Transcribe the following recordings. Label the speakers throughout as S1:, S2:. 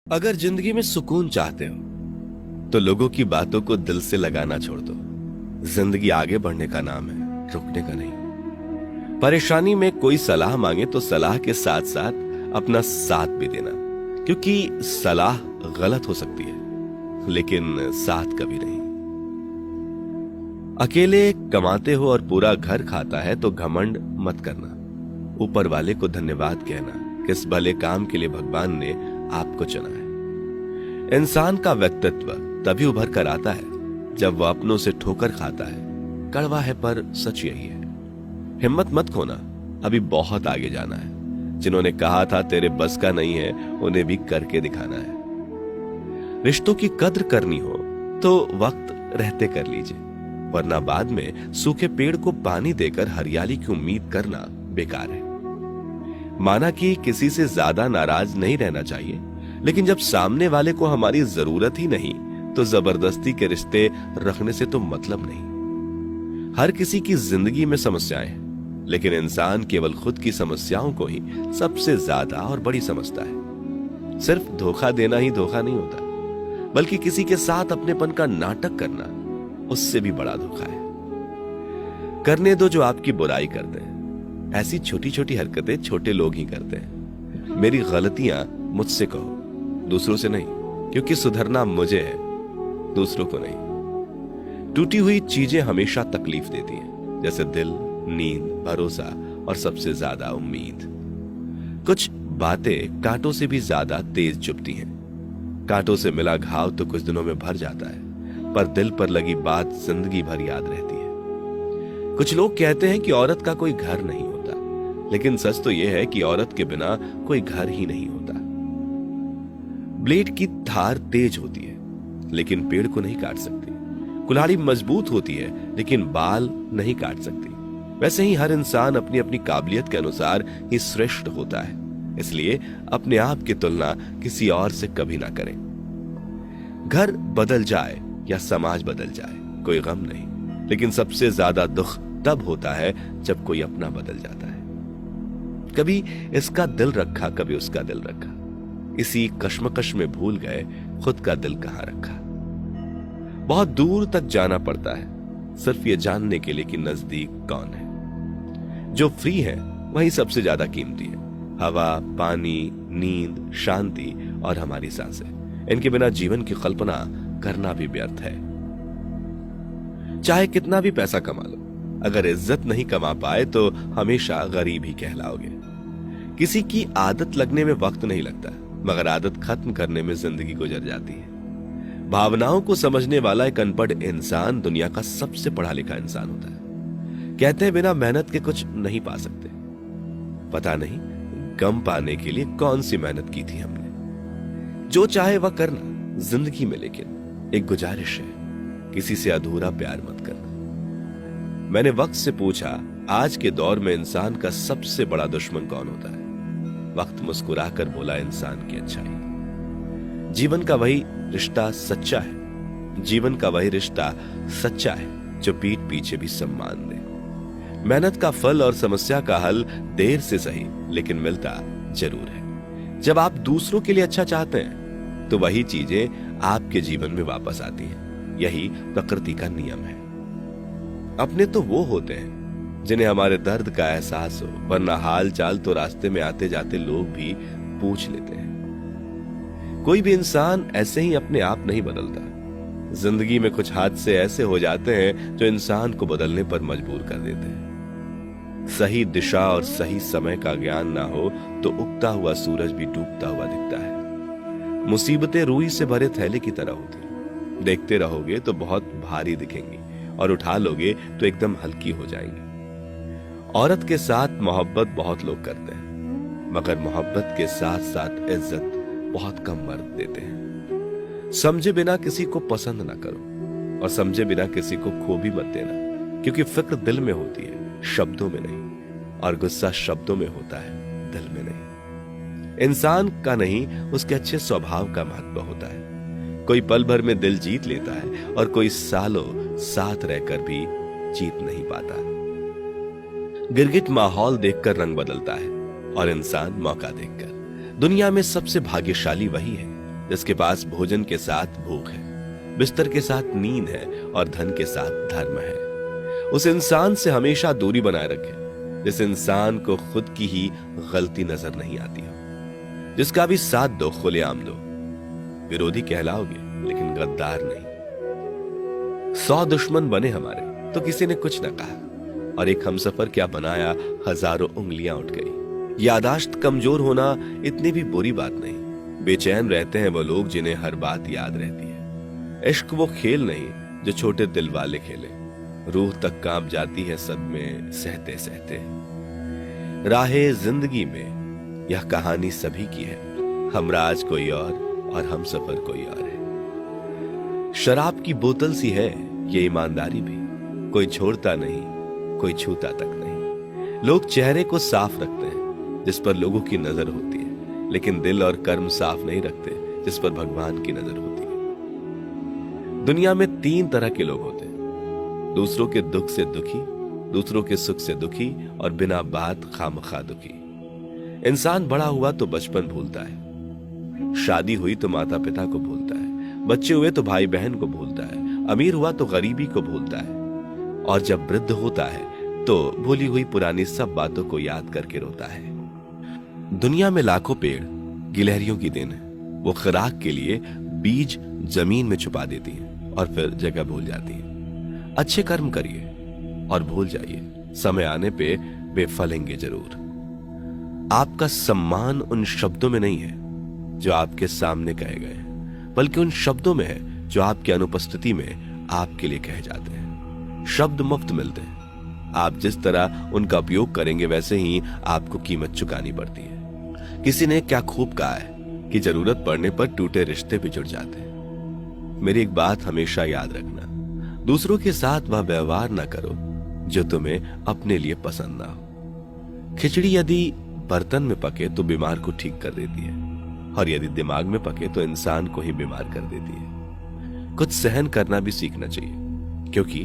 S1: अगर जिंदगी में सुकून चाहते हो तो लोगों की बातों को दिल से लगाना छोड़ दो। जिंदगी आगे बढ़ने का नाम है, रुकने का नहीं। परेशानी में कोई सलाह मांगे तो सलाह के साथ साथ अपना साथ भी देना, क्योंकि सलाह गलत हो सकती है लेकिन साथ कभी नहीं। अकेले कमाते हो और पूरा घर खाता है तो घमंड मत करना। ऊपर वाले को धन्यवाद कहना, किस भले काम के लिए भगवान ने आपको चुना है। इंसान का व्यक्तित्व तभी उभर कर आता है जब वह अपनों से ठोकर खाता है। कड़वा है पर सच यही है। हिम्मत मत खोना, अभी बहुत आगे जाना है। जिन्होंने कहा था तेरे बस का नहीं है, उन्हें भी करके दिखाना है। रिश्तों की कद्र करनी हो तो वक्त रहते कर लीजिए, वरना बाद में सूखे पेड़ को पानी देकर हरियाली की उम्मीद करना बेकार है। माना कि किसी से ज्यादा नाराज नहीं रहना चाहिए, लेकिन जब सामने वाले को हमारी जरूरत ही नहीं तो जबरदस्ती के रिश्ते रखने से तो मतलब नहीं। हर किसी की जिंदगी में समस्याएं हैं, लेकिन इंसान केवल खुद की समस्याओं को ही सबसे ज्यादा और बड़ी समझता है। सिर्फ धोखा देना ही धोखा नहीं होता, बल्कि किसी के साथ अपनेपन का नाटक करना उससे भी बड़ा धोखा है। करने दो जो आपकी बुराई करते हैं। ऐसी छोटी छोटी हरकतें छोटे लोग ही करते हैं। मेरी गलतियां मुझसे कहो, दूसरों से नहीं, क्योंकि सुधरना मुझे है, दूसरों को नहीं। टूटी हुई चीजें हमेशा तकलीफ देती हैं, जैसे दिल, नींद, भरोसा और सबसे ज्यादा उम्मीद। कुछ बातें कांटों से भी ज्यादा तेज चुभती हैं। कांटों से मिला घाव तो कुछ दिनों में भर जाता है, पर दिल पर लगी बात जिंदगी भर याद रहती है। कुछ लोग कहते हैं कि औरत का कोई घर नहीं होता, लेकिन सच तो यह है कि औरत के बिना कोई घर ही नहीं होता। ब्लेड की धार तेज होती है, लेकिन पेड़ को नहीं काट सकती। कुल्हाड़ी मजबूत होती है, लेकिन बाल नहीं काट सकती। वैसे ही हर इंसान अपनी अपनी काबिलियत के अनुसार ही श्रेष्ठ होता है, इसलिए अपने आप की तुलना किसी और से कभी ना करें। घर बदल जाए या समाज बदल जाए कोई गम नहीं, लेकिन सबसे ज्यादा दुख तब होता है जब कोई अपना बदल जाता है। कभी इसका दिल रखा, कभी उसका दिल रखा, इसी कश्मकश में भूल गए खुद का दिल कहां रखा। बहुत दूर तक जाना पड़ता है सिर्फ ये जानने के लिए कि नजदीक कौन है। जो फ्री है वही सबसे ज्यादा कीमती है। हवा, पानी, नींद, शांति और हमारी सांसें, इनके बिना जीवन की कल्पना करना भी व्यर्थ है। चाहे कितना भी पैसा कमा लो, अगर इज्जत नहीं कमा पाए तो हमेशा गरीब ही कहलाओगे। किसी की आदत लगने में वक्त नहीं लगता, मगर आदत खत्म करने में जिंदगी गुजर जाती है। भावनाओं को समझने वाला एक अनपढ़ इंसान दुनिया का सबसे पढ़ा लिखा इंसान होता है। कहते हैं बिना मेहनत के कुछ नहीं पा सकते। पता नहीं गम पाने के लिए कौन सी मेहनत की थी हमने। जो चाहे वह करना जिंदगी में, लेकिन एक गुजारिश है, किसी से अधूरा प्यार मत करना। मैंने वक्त से पूछा, आज के दौर में इंसान का सबसे बड़ा दुश्मन कौन होता है? वक्त मुस्कुराकर बोला, इंसान की अच्छाई। जीवन का वही रिश्ता सच्चा है, जीवन का वही रिश्ता सच्चा है जो पीठ पीछे भी सम्मान दे। मेहनत का फल और समस्या का हल देर से सही, लेकिन मिलता जरूर है। जब आप दूसरों के लिए अच्छा चाहते हैं तो वही चीजें आपके जीवन में वापस आती हैं। यही प्रकृति का नियम है। अपने तो वो होते हैं जिन्हें हमारे दर्द का एहसास हो, वरना हाल चाल तो रास्ते में आते जाते लोग भी पूछ लेते हैं। कोई भी इंसान ऐसे ही अपने आप नहीं बदलता। जिंदगी में कुछ हादसे ऐसे हो जाते हैं जो इंसान को बदलने पर मजबूर कर देते हैं। सही दिशा और सही समय का ज्ञान ना हो तो उगता हुआ सूरज भी डूबता हुआ दिखता है। मुसीबतें रुई से भरे थैले की तरह होती, देखते रहोगे तो बहुत भारी दिखेंगी और उठा लोगे तो एकदम हल्की हो जाएंगी। औरत के साथ मोहब्बत बहुत लोग करते हैं, मगर मोहब्बत के साथ साथ इज्जत बहुत कम मर्द देते हैं। समझे बिना किसी को पसंद ना करो, और समझे बिना किसी को खो भी मत देना, क्योंकि फिक्र दिल में होती है, शब्दों में नहीं, और गुस्सा शब्दों में होता है, दिल में नहीं। इंसान का नहीं, उसके अच्छे स्वभाव का महत्व होता है। कोई पल भर में दिल जीत लेता है और कोई सालों साथ रहकर भी जीत नहीं पाता। गिरगिट माहौल देखकर रंग बदलता है और इंसान मौका देखकर। दुनिया में सबसे भाग्यशाली वही है जिसके पास भोजन के साथ भूख है, बिस्तर के साथ नींद है और धन के साथ धर्म है। उस इंसान से हमेशा दूरी बनाए रखें जिस इंसान को खुद की ही गलती नजर नहीं आती हो। जिसका भी साथ दो खुलेआम दो, विरोधी कहलाओगे लेकिन गद्दार नहीं। 100 दुश्मन बने हमारे तो किसी ने कुछ न कहा, और एक हमसफर क्या बनाया, हजारों उंगलियां उठ गई। यादाश्त कमजोर होना इतनी भी बुरी बात नहीं। बेचैन रहते हैं वो लोग जिन्हें हर बात याद रहती है। इश्क वो खेल नहीं जो छोटे दिल वाले खेले। रूह तक कांप जाती है सदमे सहते सहते। राहे जिंदगी में यह कहानी सभी की है। हमराज कोई और हम सफर कोई और है। शराब की बोतल सी है ये ईमानदारी भी, कोई छोड़ता नहीं, कोई छूता तक नहीं। लोग चेहरे को साफ रखते हैं जिस पर लोगों की नजर होती है, लेकिन दिल और कर्म साफ नहीं रखते जिस पर भगवान की नजर होती है। दुनिया में 3 तरह के लोग होते हैं, दूसरों के दुख से दुखी, दूसरों के सुख से दुखी और बिना बात खामखा दुखी। इंसान बड़ा हुआ तो बचपन भूलता है, शादी हुई तो माता पिता को भूलता है, बच्चे हुए तो भाई बहन को भूलता है, अमीर हुआ तो गरीबी को भूलता है, और जब वृद्ध होता है तो भूली हुई पुरानी सब बातों को याद करके रोता है। दुनिया में लाखों पेड़ गिलहरियों की देन है। वो खुराक के लिए बीज जमीन में छुपा देती है और फिर जगह भूल जाती है। अच्छे कर्म करिए और भूल जाइए, समय आने पे वे फलेंगे जरूर। आपका सम्मान उन शब्दों में नहीं है जो आपके सामने कहे गए, बल्कि उन शब्दों में है जो आपकी अनुपस्थिति में आपके लिए कहे जाते हैं। शब्द मुफ्त मिलते हैं, आप जिस तरह उनका उपयोग करेंगे वैसे ही आपको कीमत चुकानी पड़ती है। किसी ने क्या खूब कहा है कि जरूरत पड़ने पर टूटे रिश्ते भी जुड़ जाते हैं। मेरी एक बात हमेशा याद रखना, दूसरों के साथ वह व्यवहार ना करो जो तुम्हें अपने लिए पसंद ना हो। खिचड़ी यदि बर्तन में पके तो बीमार को ठीक कर देती है, और यदि दिमाग में पके तो इंसान को ही बीमार कर देती है। कुछ सहन करना भी सीखना चाहिए, क्योंकि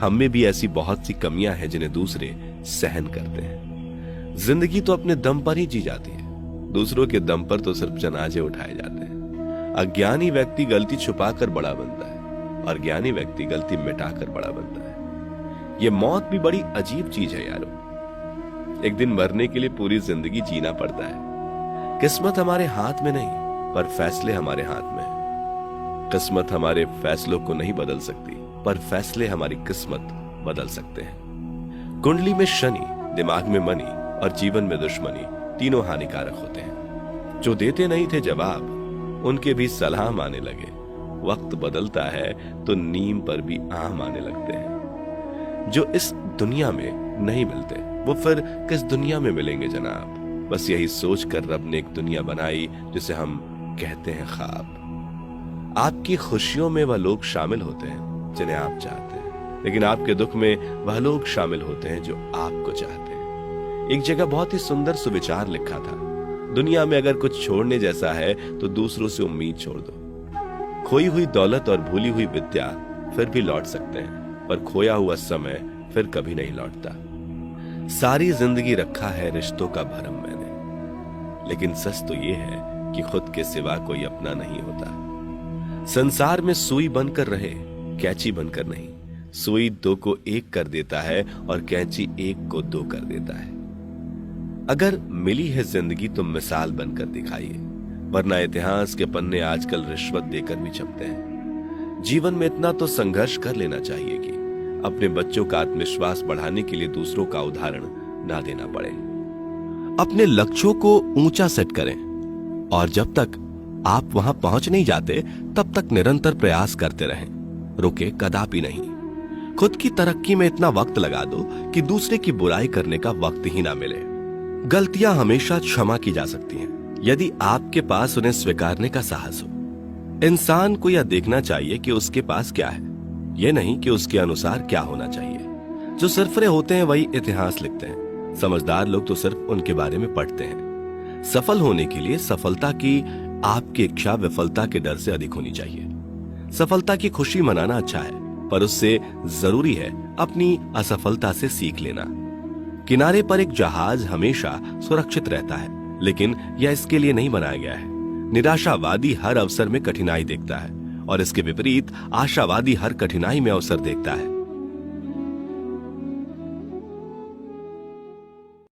S1: हम में भी ऐसी बहुत सी कमियां हैं जिन्हें दूसरे सहन करते हैं। जिंदगी तो अपने दम पर ही जी जाती है, दूसरों के दम पर तो सिर्फ जनाजे उठाए जाते हैं। अज्ञानी व्यक्ति गलती छुपाकर बड़ा बनता है और ज्ञानी व्यक्ति गलती मिटाकर बड़ा बनता है। ये मौत भी बड़ी अजीब चीज है यारो। एक दिन मरने के लिए पूरी जिंदगी जीना पड़ता है। किस्मत हमारे हाथ में नहीं, पर फैसले हमारे हाथ में है। किस्मत हमारे फैसलों को नहीं बदल सकती, पर फैसले हमारी किस्मत बदल सकते हैं। कुंडली में शनि, दिमाग में मनी और जीवन में दुश्मनी तीनों हानिकारक होते हैं। जो देते नहीं थे जवाब, उनके भी सलाम आने लगे। वक्त बदलता है तो नीम पर भी आम आने लगते हैं। जो इस दुनिया में नहीं मिलते वो फिर किस दुनिया में मिलेंगे जनाब। बस यही सोचकर रब ने एक दुनिया बनाई जिसे हम कहते हैं ख्वाब। आपकी खुशियों में वह लोग शामिल होते हैं जिन्हें आप चाहते हैं, लेकिन आपके दुख में वह लोग शामिल होते हैं जो आपको चाहते हैं। एक जगह बहुत ही सुंदर सुविचार लिखा था, दुनिया में अगर कुछ छोड़ने जैसा है तो दूसरों से उम्मीद छोड़ दो। खोई हुई दौलत और भूली हुई विद्या फिर भी लौट सकते हैं, पर खोया हुआ समय फिर कभी नहीं लौटता। सारी जिंदगी रखा है रिश्तों का भरम मैंने, लेकिन सच तो ये है कि खुद के सिवा कोई अपना नहीं होता। संसार में सुई बनकर रहे, कैंची बनकर नहीं। सुई 2 को 1 कर देता है और कैंची 1 को 2 कर देता है। अगर मिली है जिंदगी तो मिसाल बनकर दिखाइए, वरना इतिहास के पन्ने आजकल रिश्वत देकर भी छपते हैं। जीवन में इतना तो संघर्ष कर लेना चाहिए कि अपने बच्चों का आत्मविश्वास बढ़ाने के लिए दूसरों का उदाहरण ना देना पड़े। अपने लक्ष्यों को ऊंचा सेट करें, और जब तक आप वहां पहुंच नहीं जाते तब तक निरंतर प्रयास करते रहें, रुके कदापि नहीं। खुद की तरक्की में इतना वक्त लगा दो कि दूसरे की बुराई करने का वक्त ही ना मिले। गलतियां हमेशा क्षमा की जा सकती हैं यदि आपके पास उन्हें स्वीकारने का साहस हो। इंसान को यह देखना चाहिए कि उसके पास क्या है, यह नहीं कि उसके अनुसार क्या होना चाहिए। जो सरफरे होते हैं वही इतिहास लिखते हैं, समझदार लोग तो सिर्फ उनके बारे में पढ़ते हैं। सफल होने के लिए सफलता की आपकी इच्छा विफलता के डर से अधिक होनी चाहिए। सफलता की खुशी मनाना अच्छा है, पर उससे जरूरी है अपनी असफलता से सीख लेना। किनारे पर एक जहाज हमेशा सुरक्षित रहता है, लेकिन यह इसके लिए नहीं बनाया गया है। निराशावादी हर अवसर में कठिनाई देखता है और इसके विपरीत आशावादी हर कठिनाई में अवसर देखता है।